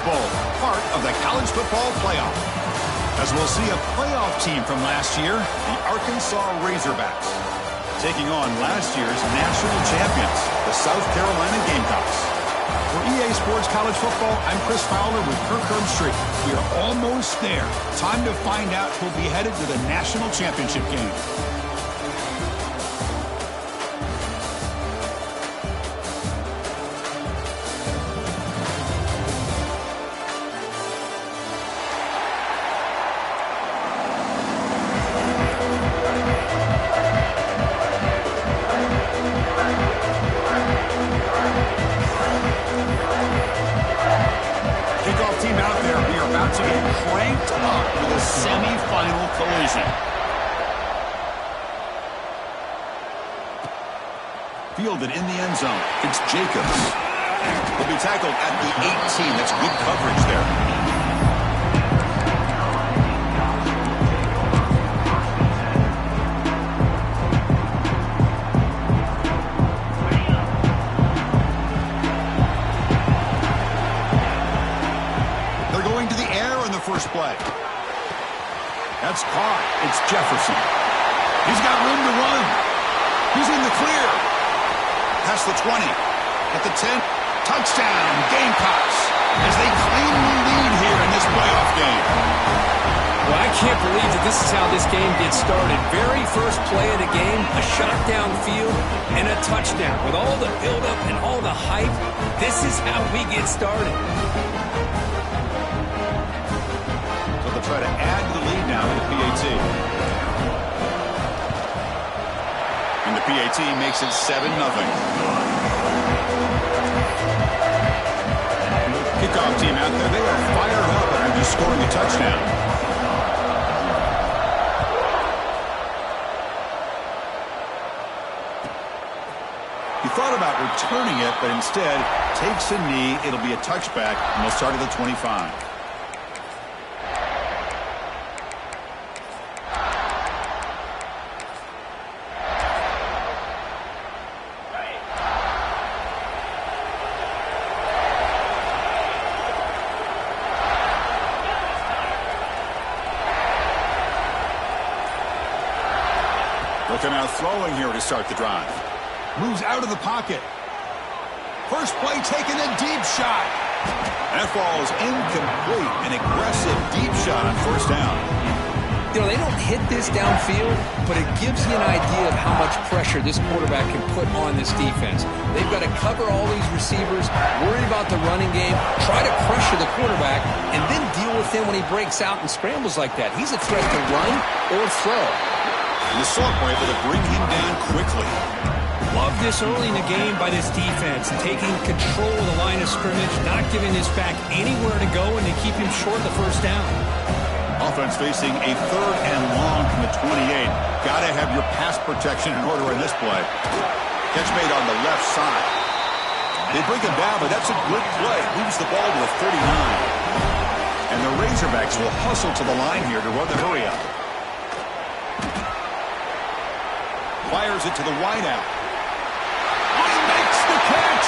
Bowl, part of the college football playoff. As we'll see a playoff team from last year, the Arkansas Razorbacks, taking on last year's national champions, the South Carolina Gamecocks. For EA Sports College Football, I'm Chris Fowler with Kirk Herbstreit. We are almost there. Time to find out who'll be headed to the national championship game. Fielded in the end zone. It's Jacobs. Will be tackled at the 18. That's good coverage there. They're going to the air on the first play. That's caught. It's Jefferson. He's got room to run. He's in the clear. Past the 20, at the 10, touchdown, Gamecocks, as they claim the lead here in this playoff game. Well, I can't believe that this is how this game gets started. Very first play of the game, a shot downfield, and a touchdown. With all the buildup and all the hype, this is how we get started. So they'll try to add to the lead now in the PAT. And the PAT makes it 7-0. Kickoff team out there. They are fired up after just scoring a touchdown. He thought about returning it, but instead takes a knee. It'll be a touchback, and they'll start at the 25. Looking out throwing here to start the drive. Moves out of the pocket. First play taking a deep shot. That falls incomplete. An aggressive deep shot on first down. You know, they don't hit this downfield, but it gives you an idea of how much pressure this quarterback can put on this defense. They've got to cover all these receivers, worry about the running game, try to pressure the quarterback, and then deal with him when he breaks out and scrambles like that. He's a threat to run or throw. And the Salk were able to bring him down quickly. Love this early in the game by this defense, taking control of the line of scrimmage, not giving this back anywhere to go, and to keep him short the first down. Offense facing a 3rd and long from the 28. Got to have your pass protection in order in this play. Catch made on the left side. They bring him down, but that's a good play. Moves the ball to the 39. And the Razorbacks will hustle to the line here to run the hurry up. Fires it to the wideout. Oh, he makes the catch.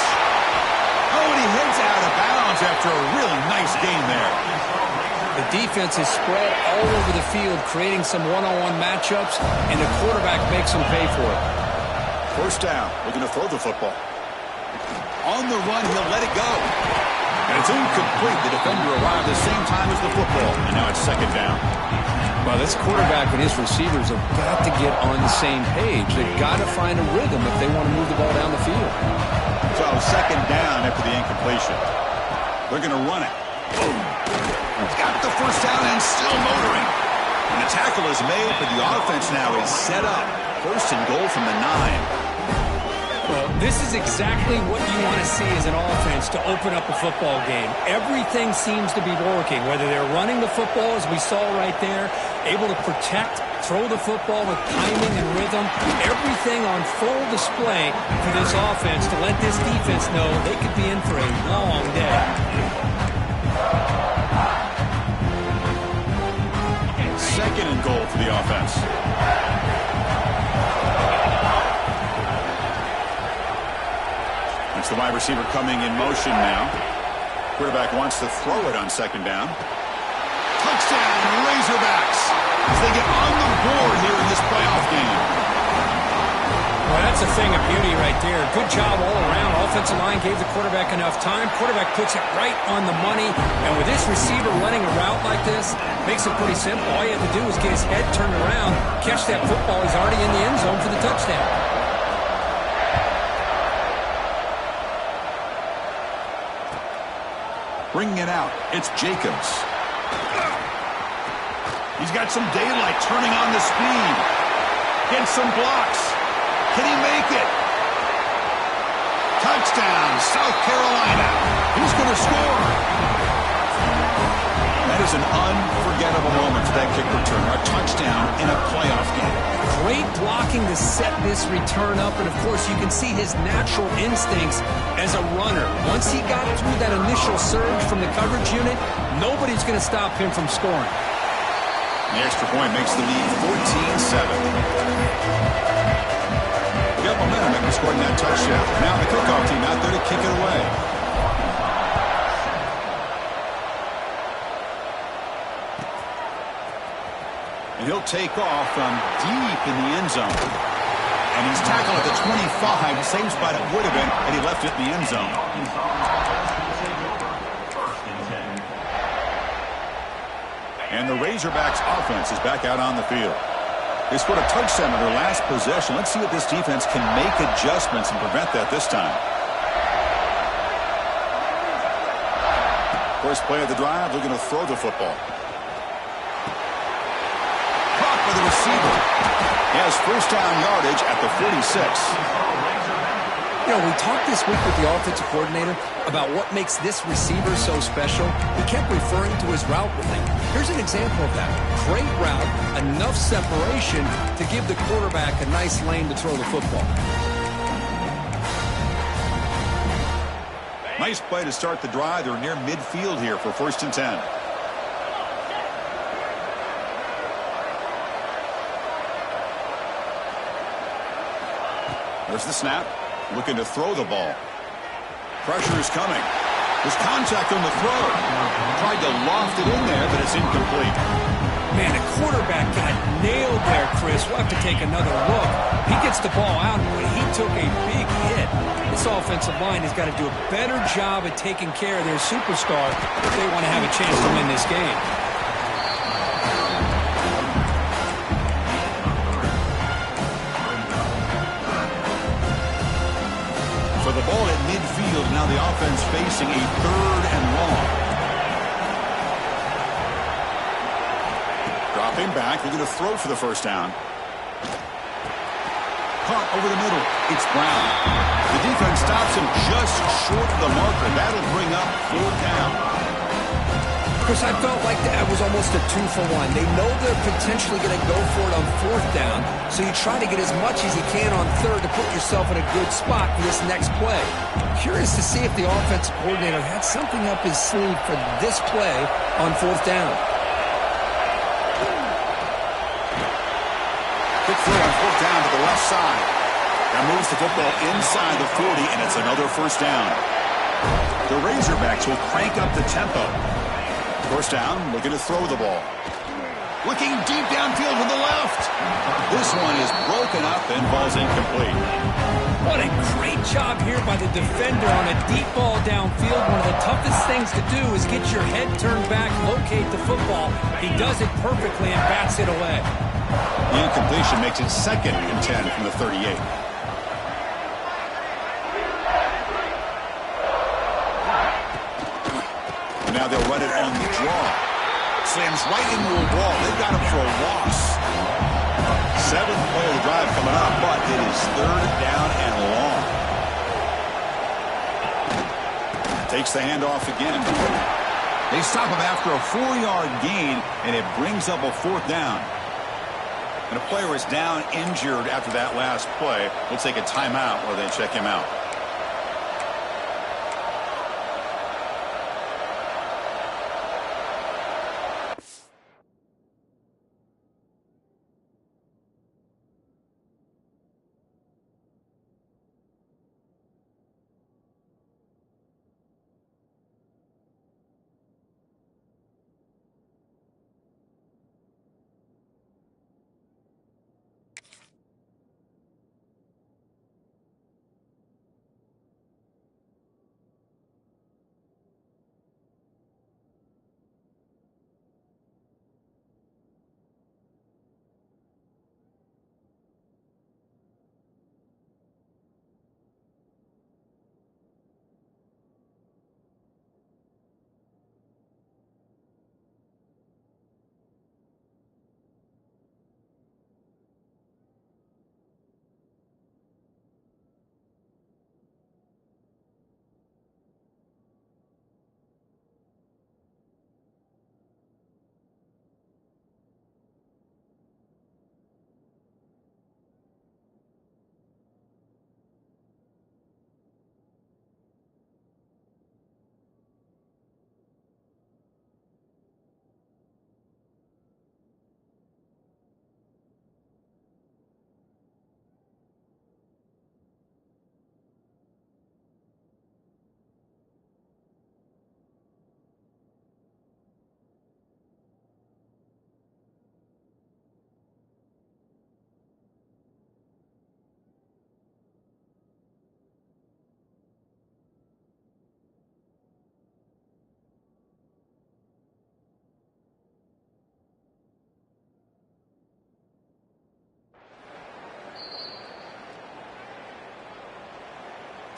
Oh, and he heads out of bounds after a really nice game there. The defense is spread all over the field, creating some one-on-one matchups, and the quarterback makes them pay for it. First down, looking to throw the football. On the run, he'll let it go. And it's incomplete. The defender arrived the same time as the football, and now it's second down. Well, this quarterback and his receivers have got to get on the same page. They've got to find a rhythm if they want to move the ball down the field. So second down after the incompletion. They're going to run it. Boom. Got the first down and still motoring. And the tackle is made, but the offense now is set up. First and goal from the 9. Well, this is exactly what you want to see as an offense to open up a football game. Everything seems to be working, whether they're running the football, as we saw right there, able to protect, throw the football with timing and rhythm. Everything on full display for this offense to let this defense know they could be in for a long day. Second and goal for the offense. It's the wide receiver coming in motion now. Quarterback wants to throw it on second down. Touchdown, Razorbacks, as they get on the board here in this playoff game. Well, that's a thing of beauty right there. Good job all around. Offensive line gave the quarterback enough time. Quarterback puts it right on the money. And with this receiver running a route like this, makes it pretty simple. All you have to do is get his head turned around, catch that football. He's already in the end zone for the touchdown. Bringing it out, it's Jacobs. He's got some daylight, turning on the speed. Gets some blocks. Can he make it? Touchdown, South Carolina. He's going to score. That is an unforgettable moment for that kick return. A touchdown in a playoff game. Great blocking to set this return up, and of course you can see his natural instincts as a runner. Once he got through that initial surge from the coverage unit, nobody's going to stop him from scoring. The extra point makes the lead 14-7. We got momentum after scoring that touchdown. Now the kickoff team out there to kick it away. And he'll take off from deep in the end zone. And he's tackled at the 25. Same spot it would have been had he left it in the end zone. And the Razorbacks offense is back out on the field. They scored a touchdown in their last possession. Let's see if this defense can make adjustments and prevent that this time. First play of the drive, they're going to throw the football. Caught by the receiver. He has first down yardage at the 46. You know, we talked this week with the offensive coordinator about what makes this receiver so special. He kept referring to his route running. Here's an example of that. Great route, enough separation to give the quarterback a nice lane to throw the football. Nice play to start the drive. They're near midfield here for 1st and 10. There's the snap. Looking to throw the ball. Pressure is coming. There's contact on the throw. Tried to loft it in there, but it's incomplete. Man, the quarterback got nailed there, Chris. We'll have to take another look. He gets the ball out, and when he took a big hit, this offensive line has got to do a better job at taking care of their superstar if they want to have a chance to win this game. So the ball at midfield, now the offense facing a 3rd and long. Dropping back, they're going to throw for the first down. Caught over the middle, it's Brown. The defense stops him just short of the marker. That'll bring up 4th down. Chris, I felt like that was almost a 2-for-1. They know they're potentially going to go for it on 4th down, so you try to get as much as you can on 3rd to put yourself in a good spot for this next play. Curious to see if the offensive coordinator had something up his sleeve for this play on 4th down. Quick throw on 4th down to the left side. That moves the football inside the 40, and it's another first down. The Razorbacks will crank up the tempo. First down, looking to throw the ball. Looking deep downfield to the left. This one is broken up and ball's incomplete. What a great job here by the defender on a deep ball downfield. One of the toughest things to do is get your head turned back, locate the football. He does it perfectly and bats it away. The incompletion makes it 2nd and 10 from the 38. Now they'll run it on the draw. Slams right into a wall. They've got him for a loss. 7th play of the drive coming up, but it is 3rd down and long. Takes the handoff again. They stop him after a 4-yard gain, and it brings up a 4th down. And a player is down injured after that last play. We'll take a timeout while they check him out.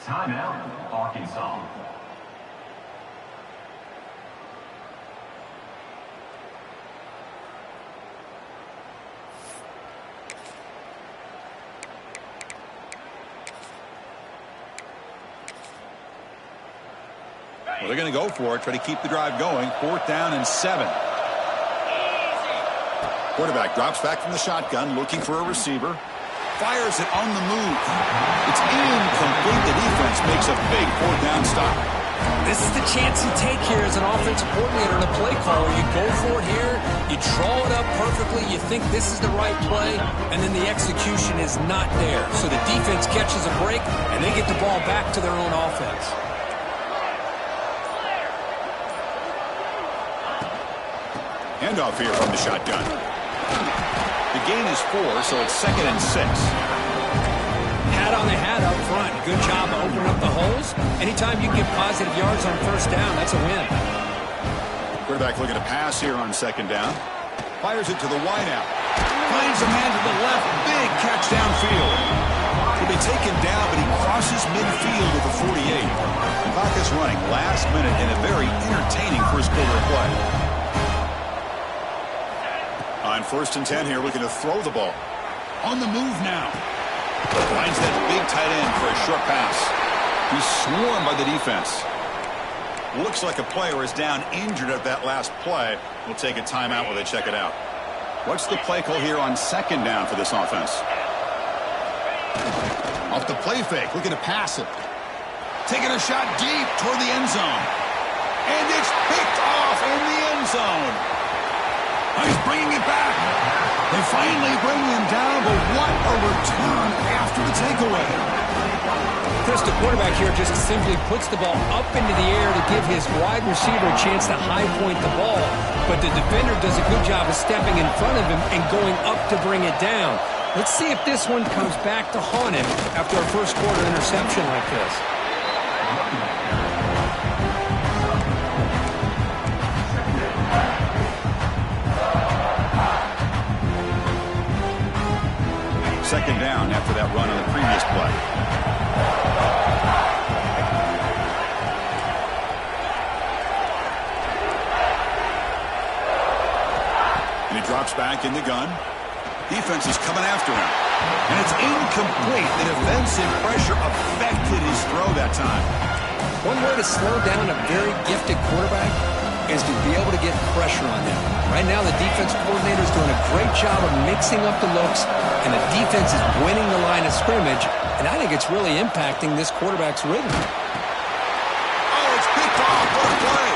Timeout, Arkansas. Well, they're going to go for it, try to keep the drive going. 4th down and 7. Quarterback drops back from the shotgun, looking for a receiver. Fires it on the move. It's incomplete. The defense makes a big 4th down stop. This is the chance you take here as an offensive coordinator and a play caller. You go for it here. You draw it up perfectly. You think this is the right play, and then the execution is not there. So the defense catches a break, and they get the ball back to their own offense. Handoff here from the shotgun. The gain is 4, so it's 2nd and 6. Hat on the hat up front. Good job of opening up the holes. Anytime you get positive yards on 1st down, that's a win. Quarterback looking to pass here on 2nd down. Fires it to the wideout. Finds a man to the left. Big catch downfield. He'll be taken down, but he crosses midfield with a 48. The clock is running last minute in a very entertaining first quarter play. On 1st and 10 here, looking to throw the ball. On the move now. Finds that big tight end for a short pass. He's swarmed by the defense. Looks like a player is down injured at that last play. We'll take a timeout while they check it out. What's the play call here on 2nd down for this offense? Off the play fake, looking to pass it. Taking a shot deep toward the end zone. And it's picked off in the end zone. He's bringing it back. They finally bring him down, but what a return after the takeaway. Chris, the quarterback here just simply puts the ball up into the air to give his wide receiver a chance to high point the ball. But the defender does a good job of stepping in front of him and going up to bring it down. Let's see if this one comes back to haunt him after a first quarter interception like this. 2nd down after that run on the previous play. And he drops back in the gun. Defense is coming after him. And it's incomplete. The defensive pressure affected his throw that time. One way to slow down a very gifted quarterback is to be able to get pressure on them. Right now, the defense coordinator is doing a great job of mixing up the looks, and the defense is winning the line of scrimmage, and I think it's really impacting this quarterback's rhythm. Oh, it's picked off. What a play.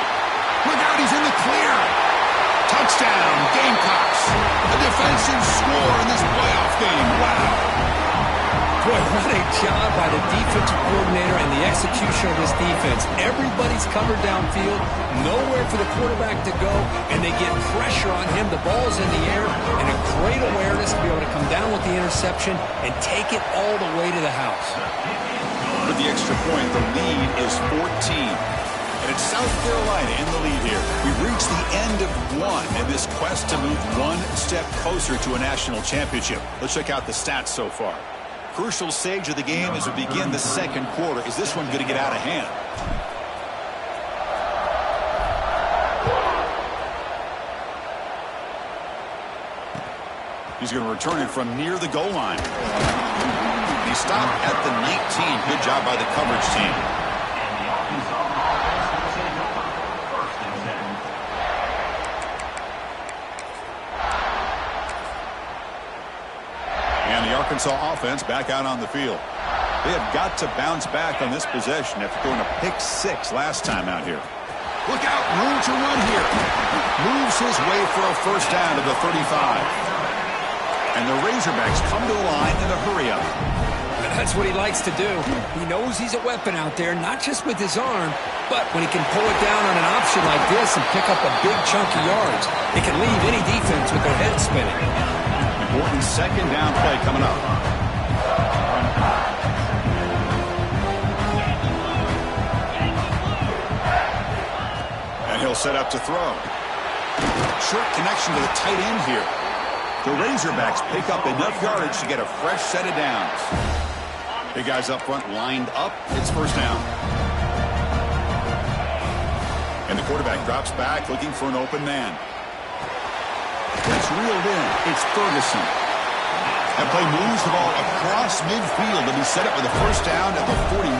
Look out, he's in the clear. Touchdown, Gamecocks. A defensive score in this playoff game. Wow. Boy, what a job by the defensive coordinator and the execution of this defense. Everybody's covered downfield, nowhere for the quarterback to go, and they get pressure on him. The ball's in the air, and a great awareness to be able to come down with the interception and take it all the way to the house. With the extra point, the lead is 14. And it's South Carolina in the lead here. We've reached the end of one in this quest to move one step closer to a national championship. Let's check out the stats so far. Crucial stage of the game as we begin the second quarter. Is this one going to get out of hand? He's going to return it from near the goal line. He stopped at the 19. Good job by the coverage team. And the Arkansas offense back out on the field. They have got to bounce back on this possession after throwing a pick 6 last time out here. Look out, room to run here. Moves his way for a first down to the 35. And the Razorbacks come to the line in a hurry up. That's what he likes to do. He knows he's a weapon out there, not just with his arm, but when he can pull it down on an option like this and pick up a big chunk of yards, it can leave any defense with their head spinning. Important second down play coming up. And he'll set up to throw. Short connection to the tight end here. The Razorbacks pick up enough yardage to get a fresh set of downs. Big guys up front lined up. It's first down. And the quarterback drops back looking for an open man. That's reeled in. It's Ferguson. That play moves the ball across midfield to be set up with a first down at the 41.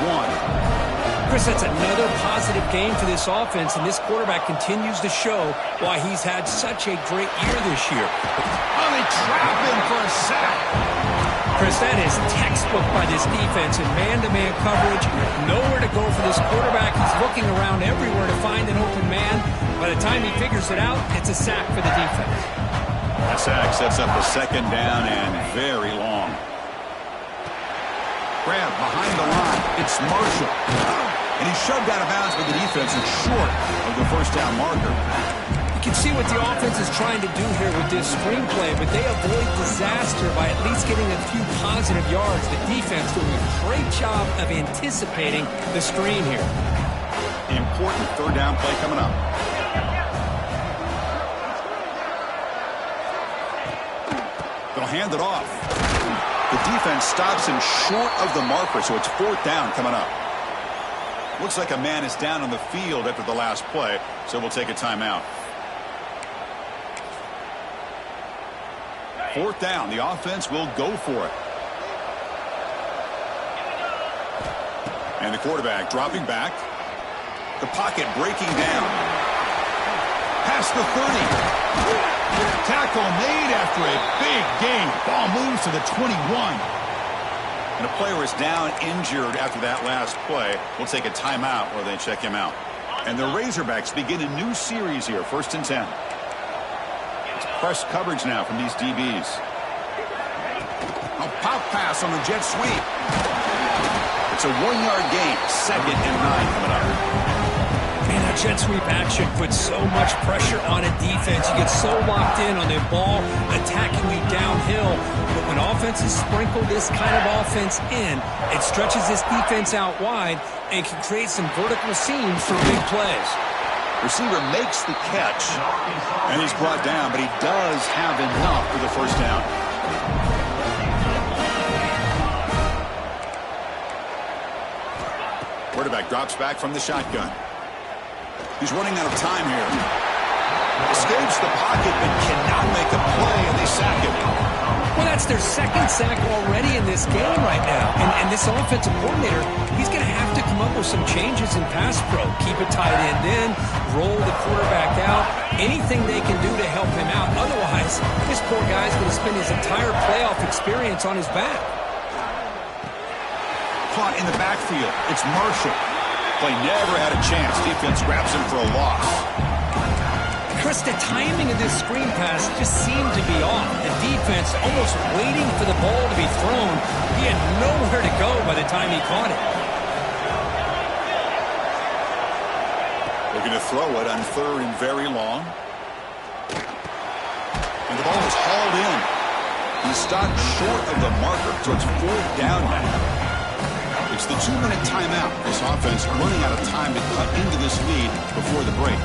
Chris, that's another positive game for this offense, and this quarterback continues to show why he's had such a great year this year. Oh, they trap him for a sack. Chris, that is textbook by this defense in man-to-man coverage. Nowhere to go for this quarterback. He's looking around everywhere to find an open man. By the time he figures it out, it's a sack for the defense. That sack sets up a second down and very long. Grab behind the line. It's Marshall. And he's shoved out of bounds by the defense and short of the first down marker. You can see what the offense is trying to do here with this screenplay, but they avoid disaster by at least getting a few positive yards. The defense doing a great job of anticipating the screen here. The important third down play coming up. They'll hand it off. The defense stops him short of the marker, so it's fourth down coming up. Looks like a man is down on the field after the last play, so we'll take a timeout. Fourth down. The offense will go for it. And the quarterback dropping back. The pocket breaking down. Past the 30. Tackle made after a big gain. Ball moves to the 21. And a player is down injured after that last play. We'll take a timeout while they check him out. And the Razorbacks begin a new series here, 1st and 10. It's press coverage now from these DBs. A pop pass on the jet sweep. It's a 1-yard gain. 2nd and 9 coming up. Man, that jet sweep action puts so much pressure on a defense. You get so locked in on their ball attacking you downhill. But when offenses sprinkle this kind of offense in, it stretches this defense out wide and can create some vertical seams for big plays. Receiver makes the catch, and he's brought down, but he does have enough for the first down. Quarterback drops back from the shotgun. He's running out of time here. Escapes the pocket, but cannot make a play, and they sack him. Well, that's their second sack already in this game right now. And this offensive coordinator, he's going to have to come up with some changes in pass pro. Keep a tight end in, roll the quarterback out, anything they can do to help him out. Otherwise, this poor guy's going to spend his entire playoff experience on his back. Caught in the backfield. It's Marshall. Play never had a chance. Defense grabs him for a loss. Chris, the timing of this screen pass just seemed to be off. The defense almost waiting for the ball to be thrown. He had nowhere to go by the time he caught it. Looking to throw it on 3rd and very long. And the ball is hauled in. He stopped short of the marker, so it's 4th down now. It's the 2-minute timeout. This offense running out of time to cut into this lead before the break.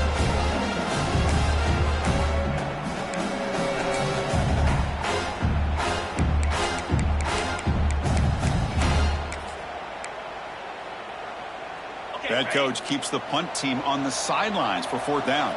Head coach keeps the punt team on the sidelines for 4th down.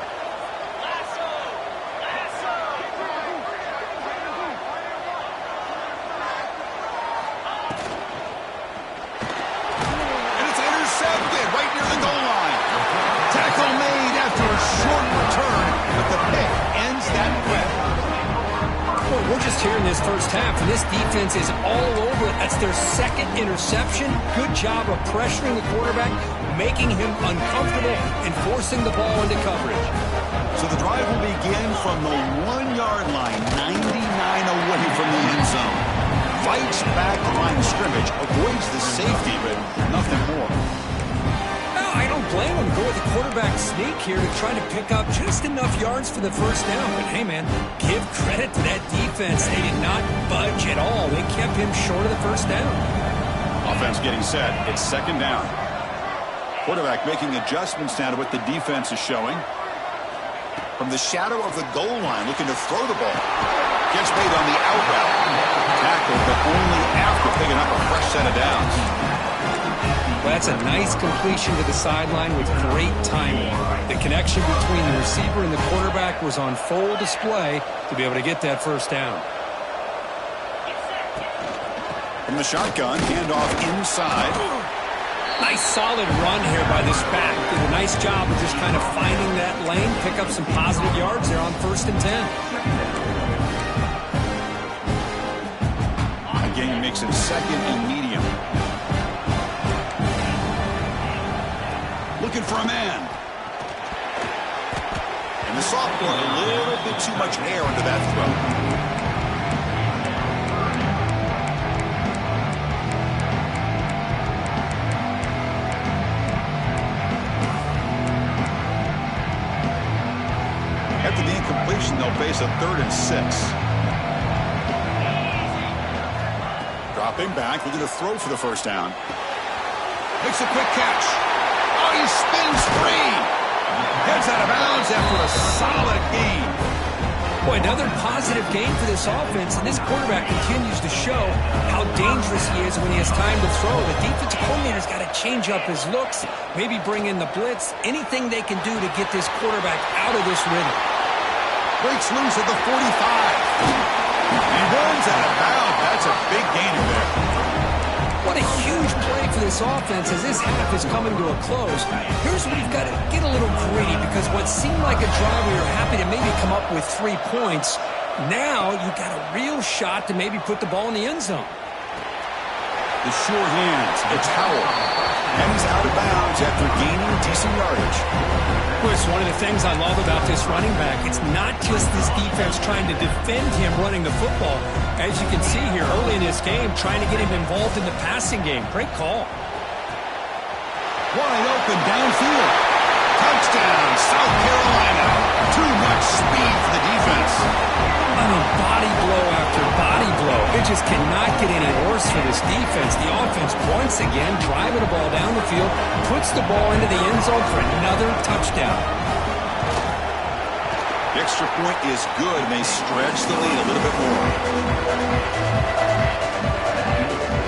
Here in this first half, and this defense is all over it. That's their 2nd interception. Good job of pressuring the quarterback, making him uncomfortable, and forcing the ball into coverage. So the drive will begin from the 1-yard line, 99 away from the end zone. Fights back the line of scrimmage, avoids the safety, but nothing more. I don't blame him. Go with the quarterback sneak here to try to pick up just enough yards for the first down. But hey, man, give credit to that defense. They did not budge at all. They kept him short of the first down. Offense getting set. It's 2nd down. Quarterback making adjustments now to what the defense is showing. From the shadow of the goal line, looking to throw the ball. Gets made on the out route. Tackled, but only after picking up a fresh set of downs. Well, that's a nice completion to the sideline with great timing. The connection between the receiver and the quarterback was on full display to be able to get that first down. From the shotgun, handoff inside. Nice solid run here by this back. Did a nice job of just kind of finding that lane, pick up some positive yards there on 1st and 10. Again, makes it 2nd and medium. Looking for a man. And the sophomore, a little bit too much air into that throw. After the incompletion, they'll face a 3rd and 6. Dropping back, looking to throw for the first down. Makes a quick catch. Oh, he spins free. Gets out of bounds after a solid gain. Boy, another positive game for this offense, and this quarterback continues to show how dangerous he is when he has time to throw. The defensive coordinator's got to change up his looks, maybe bring in the blitz, anything they can do to get this quarterback out of this rhythm. Breaks loose at the 45. He runs out of bounds. That's a big gainer there. What a huge play for this offense as this half is coming to a close. Here's where you've got to get a little greedy because what seemed like a drive where you're happy to maybe come up with 3 points, now you've got a real shot to maybe put the ball in the end zone. The sure hands. It's Howell. And he's out of bounds after gaining decent yardage. Chris, one of the things I love about this running back, it's not just this defense trying to defend him running the football. As you can see here early in this game, trying to get him involved in the passing game. Great call. Wide open downfield. Touchdown, South Carolina. Too much speed for the defense. I mean, body blow after body blow. It just cannot get any worse for this defense. The offense, once again, driving the ball down the field, puts the ball into the end zone for another touchdown. The extra point is good, and they stretch the lead a little bit more.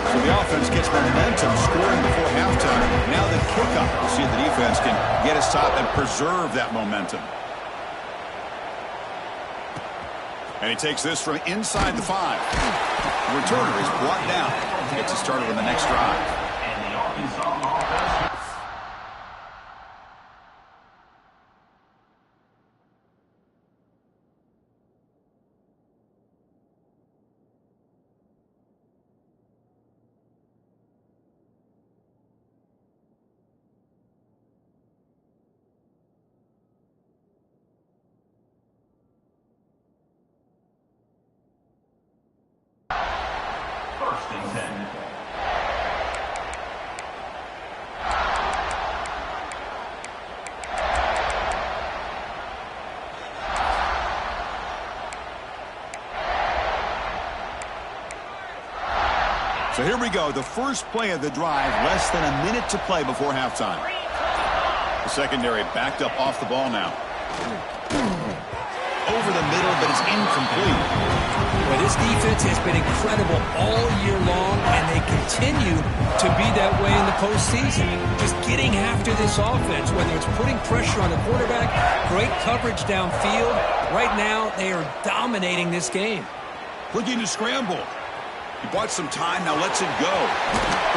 So the offense gets momentum, scoring before halftime. Now the kickoff. We'll see if the defense can get a stop and preserve that momentum. And he takes this from inside the 5. The returner is brought down. Gets us started on the next drive. And the Arkansas offense. First and 10. So here we go. The first play of the drive, less than a minute to play before halftime. The secondary backed up off the ball now. Over the middle, but it's incomplete. Well, this defense has been incredible all year long, and they continue to be that way in the postseason. Just getting after this offense, whether it's putting pressure on the quarterback, great coverage downfield. Right now, they are dominating this game. Looking to scramble. He bought some time, now lets it go.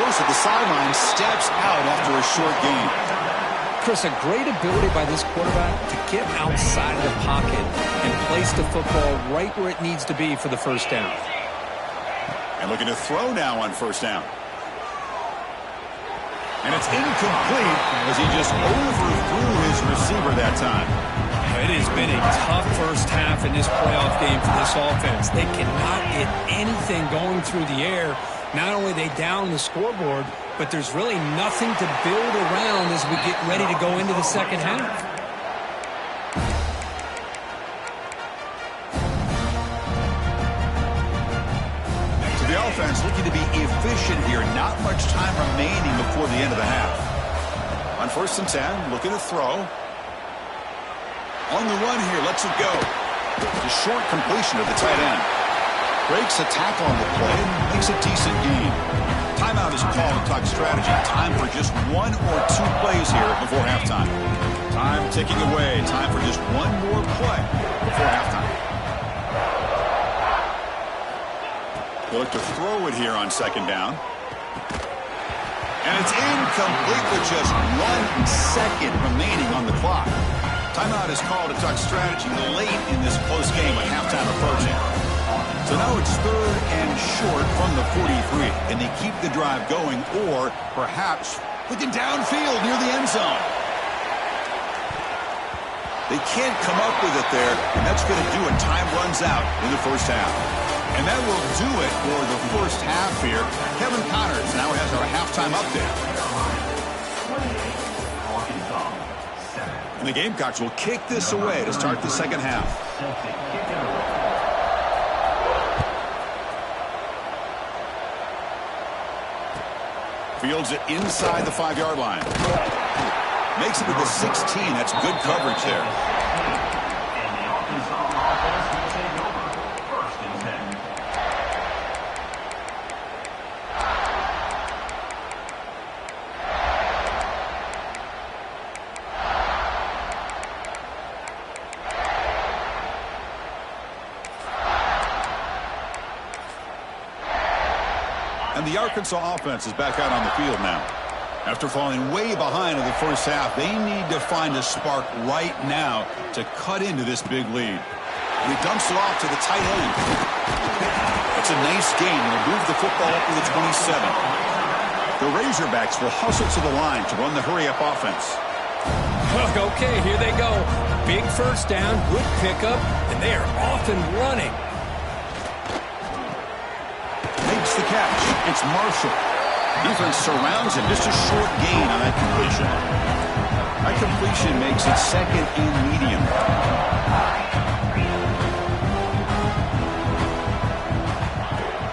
Goes to the sideline, steps out after a short gain. Chris, a great ability by this quarterback to get outside of the pocket and place the football right where it needs to be for the first down. And looking to throw now on first down. And it's incomplete as he just overthrew his receiver that time. It has been a tough first half in this playoff game for this offense. They cannot get anything going through the air. Not only are they down the scoreboard, but there's really nothing to build around as we get ready to go into the second half. So the offense looking to be efficient here. Not much time remaining before the end of the half. On first and 10, looking to throw. On the run here, lets it go. The short completion of the tight end. Breaks a tackle on the play and makes a decent gain. Timeout is called to talk strategy. Time for just 1 or 2 plays here before halftime. Time ticking away. Time for just one more play before halftime. They look to throw it here on second down. And it's incomplete with just 1 second remaining on the clock. Timeout is called to talk strategy late in this close game with halftime approaching. So now it's 3rd and short from the 43. Can they keep the drive going, or perhaps looking downfield near the end zone? They can't come up with it there, and that's going to do it. Time runs out in the first half. And that will do it for the first half here. Kevin Connors now has our halftime update. And the Gamecocks will kick this away to start the second half. Fields it inside the 5-yard line. Makes it to the 16. That's good coverage there. And the Arkansas offense will take over. 1st and 10. And the Arkansas offense is back out on the field now. After falling way behind in the first half, they need to find a spark right now to cut into this big lead. And he dumps it off to the tight end. It's a nice gain. They'll move the football up to the 27. The Razorbacks will hustle to the line to run the hurry-up offense. Okay, here they go. Big first down, good pickup, and they are off and running. Makes the catch. It's Marshall. Defense surrounds him. Just a short gain on that completion. That completion makes it 2nd and medium.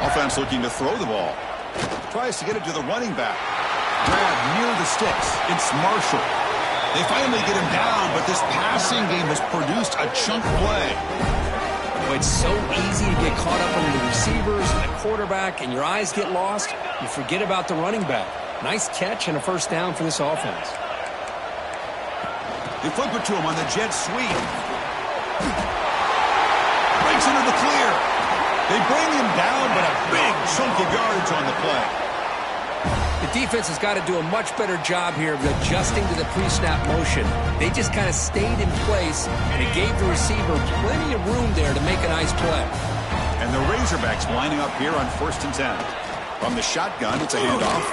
Offense looking to throw the ball. Tries to get it to the running back. Grab near the sticks. It's Marshall. They finally get him down, but this passing game has produced a chunk play. It's so easy to get caught up on the receivers and the quarterback, and your eyes get lost. You forget about the running back. Nice catch and a first down for this offense. They flip it to him on the jet sweep. Breaks into the clear. They bring him down, but a big chunk of yardage on the play. The defense has got to do a much better job here of adjusting to the pre-snap motion. They just kind of stayed in place, and it gave the receiver plenty of room there to make a nice play. And the Razorbacks lining up here on 1st and 10. From the shotgun, it's a handoff.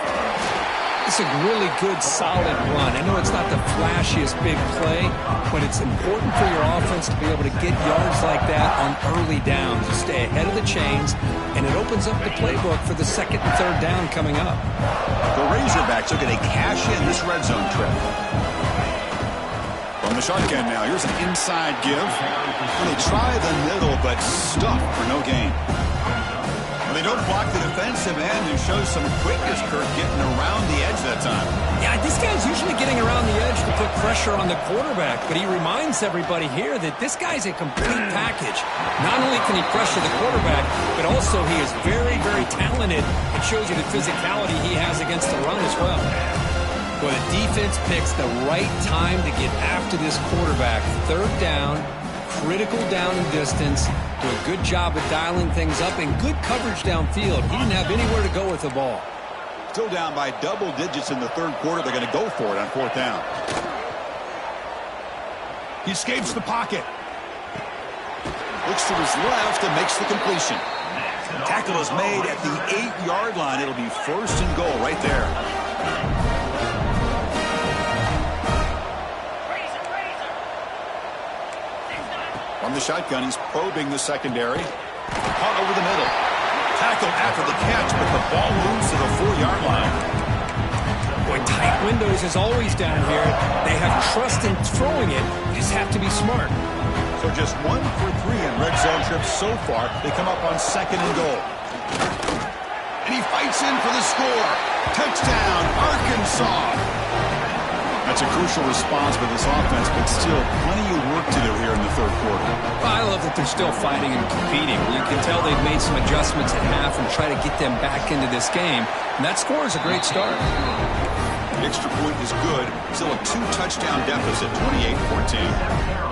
It's a really good, solid run. I know it's not the flashiest big play, but it's important for your offense to be able to get yards like that on early downs, to stay ahead of the chains, and it opens up the playbook for the 2nd and 3rd down coming up. The Razorbacks are going to cash in this red zone trip. From the shotgun now, here's an inside give. They try the middle, but stuck for no gain. They don't block the defensive end and show some quickness, Kirk, getting around the edge that time. Yeah, this guy's usually getting around the edge to put pressure on the quarterback, but he reminds everybody here that this guy's a complete package. Not only can he pressure the quarterback, but also he is very, very talented. It shows you the physicality he has against the run as well. Well, the defense picks the right time to get after this quarterback. 3rd down, critical down and distance. Do a good job of dialing things up and good coverage downfield. He didn't have anywhere to go with the ball. Still down by double digits in the 3rd quarter. They're going to go for it on 4th down. He escapes the pocket. Looks to his left and makes the completion. Tackle is made at the 8-yard line. It'll be 1st and goal right there. From the shotgun, he's probing the secondary. Caught over the middle. Tackled after the catch, but the ball moves to the 4-yard line. Boy, tight windows is always down here. They have trust in throwing it. You just have to be smart. So just 1 for 3 in red zone trips so far. They come up on 2nd and goal. And he fights in for the score. Touchdown, Arkansas. That's a crucial response for this offense, but still plenty of work to do here in the 3rd quarter. I love that they're still fighting and competing. You can tell they've made some adjustments at half and try to get them back into this game. And that score is a great start. The extra point is good. Still a 2-touchdown deficit, 28-14.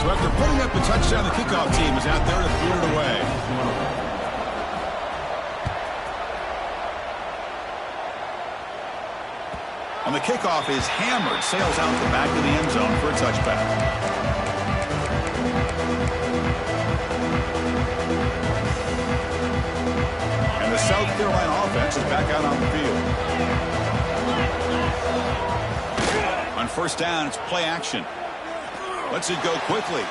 So after putting up the touchdown, the kickoff team is out there to boot it away. On the kickoff is hammered, sails out the back of the end zone for a touchback. And the South Carolina offense is back out on the field. On first down, it's play action. Lets it go quickly.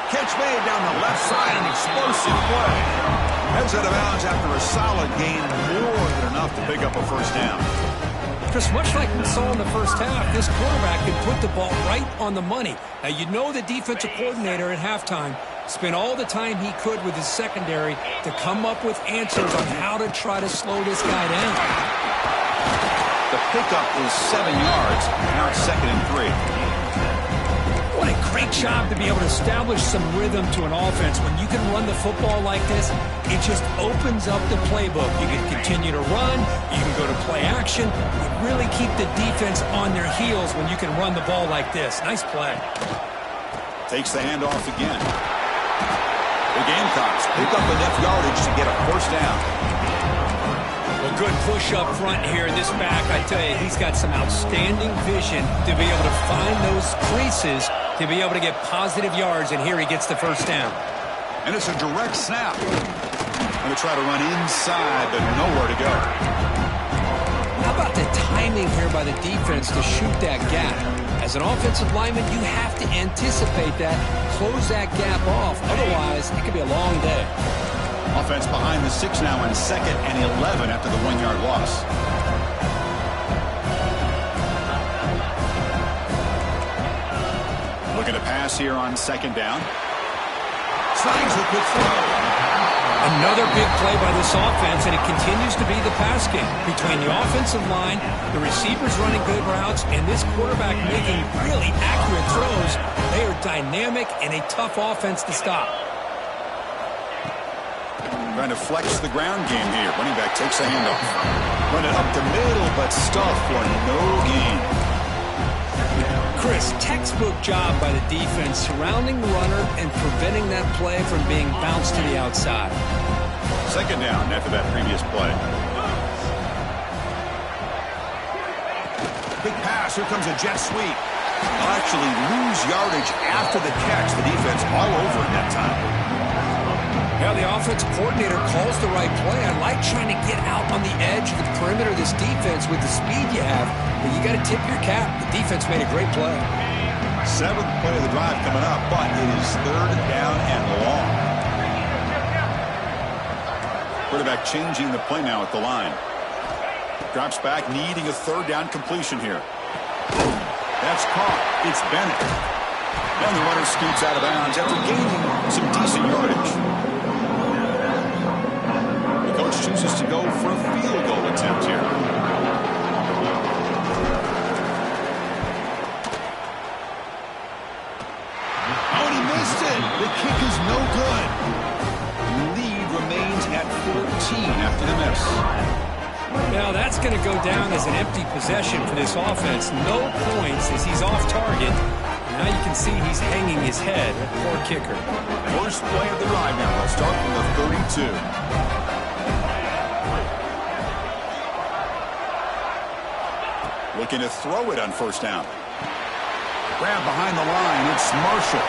Catch made down the left side, an explosive play. Heads out of bounds after a solid gain, more than enough to pick up a first down. Just much like we saw in the first half, this quarterback can put the ball right on the money. Now, you know the defensive coordinator at halftime spent all the time he could with his secondary to come up with answers on how to try to slow this guy down. The pickup is 7 yards. Now it's 2nd and 3. What a great job to be able to establish some rhythm to an offense. When you can run the football like this, it just opens up the playbook. You can continue to run. You can go to play action. You really keep the defense on their heels when you can run the ball like this. Nice play. Takes the handoff again. The Gamecocks pick up enough yardage to get a first down. Well, good push up front here. This back, I tell you, he's got some outstanding vision to be able to find those creases to be able to get positive yards, and here he gets the first down. And it's a direct snap. Going to try to run inside, but nowhere to go. How about the timing here by the defense to shoot that gap? As an offensive lineman, you have to anticipate that, close that gap off. Otherwise, it could be a long day. Offense behind the 6 now on 2nd and 11 after the 1-yard loss. Looking to pass here on 2nd down. Slides a good throw. Another big play by this offense, and it continues to be the pass game between the offensive line, the receivers running good routes, and this quarterback making really accurate throws. They are dynamic and a tough offense to stop. Trying to flex the ground game here. Running back takes a handoff. Run it up the middle, but stuff for no gain. Chris, textbook job by the defense surrounding the runner and preventing that play from being bounced to the outside. 2nd down after that previous play. Big pass. Here comes a jet sweep. They'll actually lose yardage after the catch. The defense all over it that time. Yeah, the offensive coordinator calls the right play. I like trying to get out on the edge of the perimeter of this defense with the speed you have, but you got to tip your cap. The defense made a great play. 7th play of the drive coming up, but it is 3rd down and long. Quarterback changing the play now at the line. Drops back, needing a 3rd down completion here. That's caught. It's Bennett. And the runner scoots out of bounds after gaining some decent yardage. The coach chooses to go for a field goal attempt here. Oh, and he missed it. The kick is no good. Lead remains at 14 after the miss. Now that's going to go down as an empty possession for this offense. No points as he's off target. Now you can see he's hanging his head. Poor kicker. First play of the drive now. Let's start from the 32. Looking to throw it on first down. Grab behind the line. It's Marshall.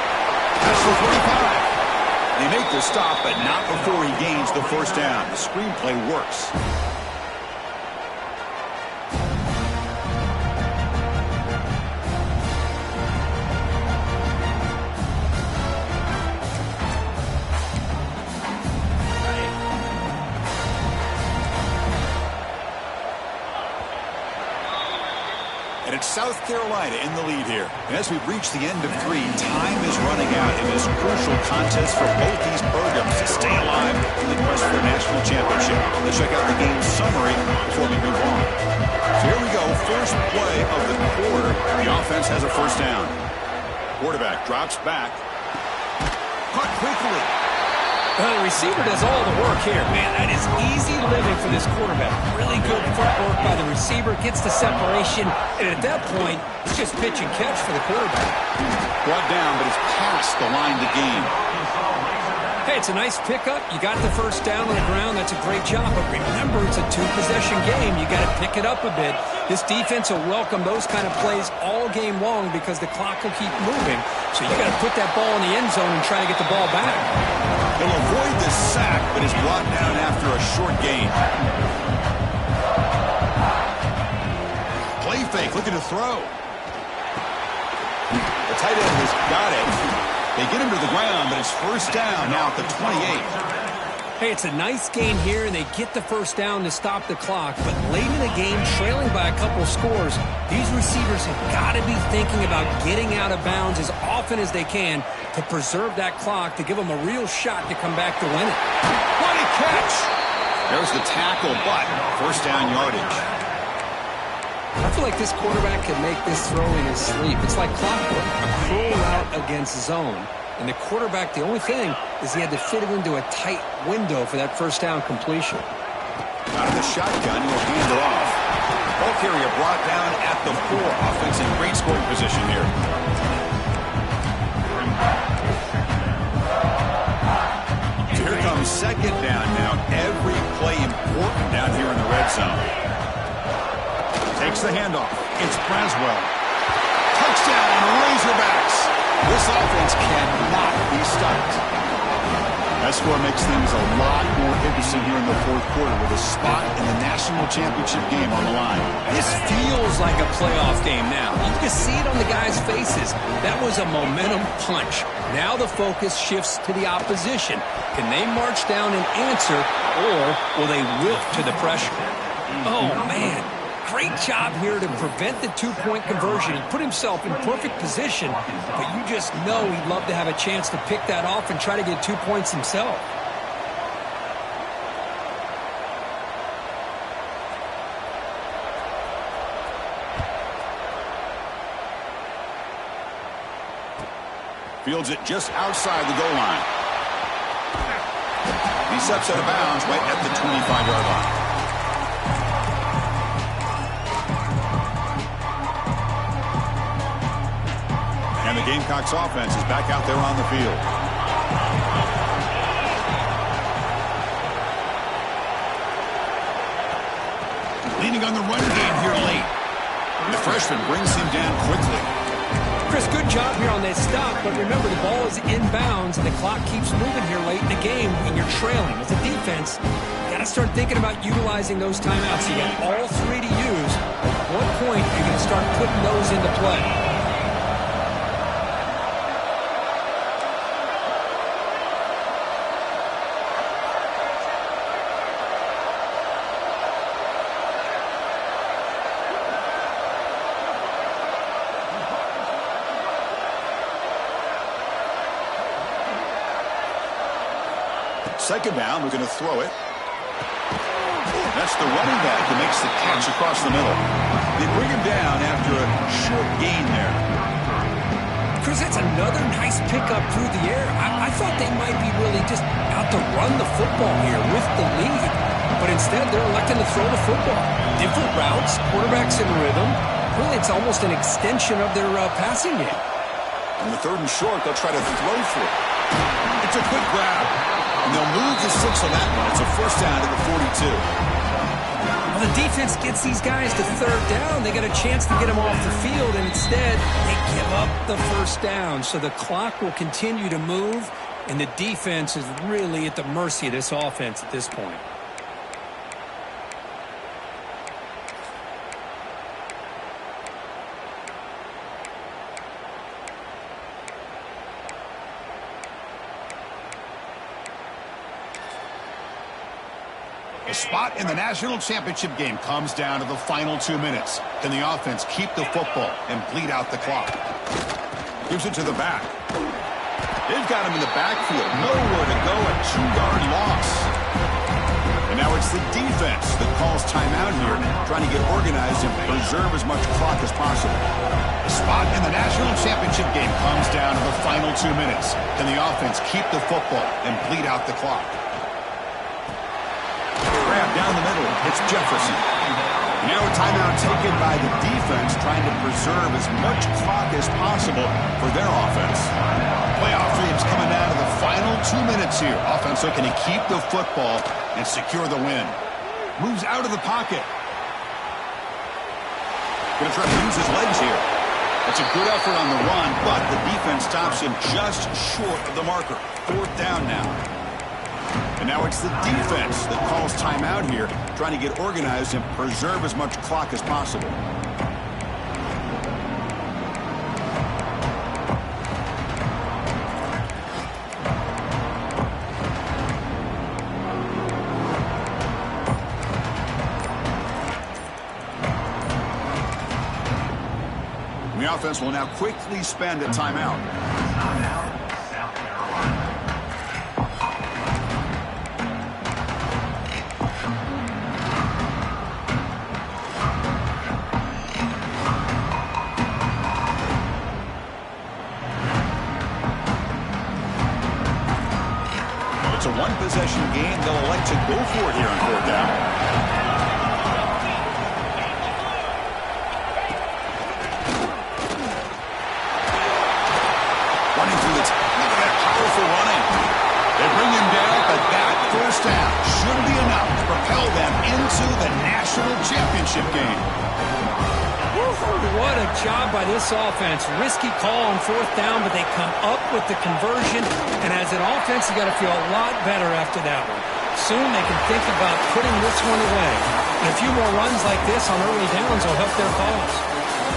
That's the 45. They make the stop, but not before he gains the first down. The screenplay works. And it's South Carolina in the lead here. And as we reach the end of 3, time is running out in this crucial contest for both these programs to stay alive in the quest for a national championship. Let's check out the game summary before we move on. So here we go, first play of the quarter. The offense has a first down. Quarterback drops back. Caught quickly. Well, the receiver does all the work here. Man, that is easy living for this quarterback. Really good footwork by the receiver. Gets the separation. And at that point, it's just pitch and catch for the quarterback. Brought down, but it's past the line to gain. Hey, it's a nice pickup. You got the first down on the ground. That's a great job. But remember, it's a two-possession game. You got to pick it up a bit. This defense will welcome those kind of plays all game long because the clock will keep moving. So you got to put that ball in the end zone and try to get the ball back. He'll avoid the sack, but is brought down after a short gain. Play fake, looking to throw. The tight end has got it. They get him to the ground, but it's first down now at the 28. Hey, it's a nice gain here, and they get the first down to stop the clock. But late in the game, trailing by a couple scores, these receivers have got to be thinking about getting out of bounds as often as they can to preserve that clock, to give them a real shot to come back to win it. What a catch! There's the tackle, but first down yardage. I feel like this quarterback can make this throw in his sleep. It's like clockwork, a curl route against zone. And the quarterback, the only thing is he had to fit it into a tight window for that first down completion. Out of the shotgun, he'll hand it off. Ball carrier brought down at the 4. Offense in great scoring position here. Here comes second down now. Every play important down here in the red zone. Takes the handoff. It's Braswell. Touchdown, Razorbacks. This offense cannot be stopped. That score makes things a lot more interesting here in the fourth quarter with a spot in the national championship game on the line. This feels like a playoff game now. You can see it on the guys' faces. That was a momentum punch. Now the focus shifts to the opposition. Can they march down and answer, or will they wilt to the pressure? Oh, man. Great job here to prevent the two-point conversion. He put himself in perfect position, but you just know he'd love to have a chance to pick that off and try to get 2 points himself. Fields it just outside the goal line. He steps out of bounds right at the 25-yard line. And the Gamecocks offense is back out there on the field. Leaning on the run game here late. The freshman brings him down quickly. Chris, good job here on that stop, but remember the ball is inbounds and the clock keeps moving here late in the game and you're trailing. As a defense, you got to start thinking about utilizing those timeouts. You got all 3 to use. At what point are you going to start putting those into play? Second down, we're going to throw it. That's the running back who makes the catch across the middle. They bring him down after a short gain there. Chris, that's another nice pickup through the air. I thought they might be really just out to run the football here with the lead. But instead, they're electing to throw the football. Different routes, quarterbacks in rhythm. Really, it's almost an extension of their passing game. On the 3rd and short, they'll try to throw for it. It's a quick grab. And they'll move the 6 on that one. It's a first down to the 42. Well, the defense gets these guys to 3rd down. They got a chance to get them off the field, and instead they give up the first down. So the clock will continue to move, and the defense is really at the mercy of this offense at this point. The spot in the national championship game comes down to the final 2 minutes. Can the offense keep the football and bleed out the clock? Gives it to the back. They've got him in the backfield. Nowhere to go, a 2-yard loss. And now it's the defense that calls timeout here, trying to get organized and preserve as much clock as possible. spot in the national championship game comes down to the final 2 minutes. Can the offense keep the football and bleed out the clock? Grab down the middle. It's Jefferson. Now a timeout taken by the defense, trying to preserve as much clock as possible for their offense. Playoff dreams coming down to the final 2 minutes here. Offense looking to keep the football and secure the win. Moves out of the pocket. Going to try to use his legs here. That's a good effort on the run, but the defense stops him just short of the marker. 4th down now. And now it's the defense that calls timeout here, trying to get organized and preserve as much clock as possible. The offense will now quickly spend a timeout. South Carolina. It's a one-possession game. They'll elect to go for it here on 4th down. Should be enough to propel them into the national championship game. What a job by this offense. Risky call on 4th down, but they come up with the conversion. And as an offense, you got to feel a lot better after that one. Soon they can think about putting this one away. And a few more runs like this on early downs will help their cause.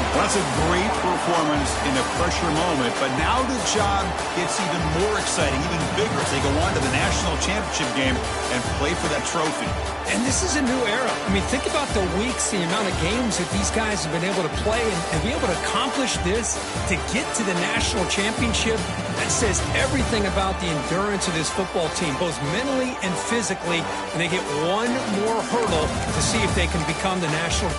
Well, that's a great performance in a pressure moment, but now the job gets even more exciting, even bigger as they go on to the national championship game and play for that trophy. And this is a new era. I mean, think about the weeks, the amount of games that these guys have been able to play and be able to accomplish this to get to the national championship. That says everything about the endurance of this football team, both mentally and physically. And they get one more hurdle to see if they can become the national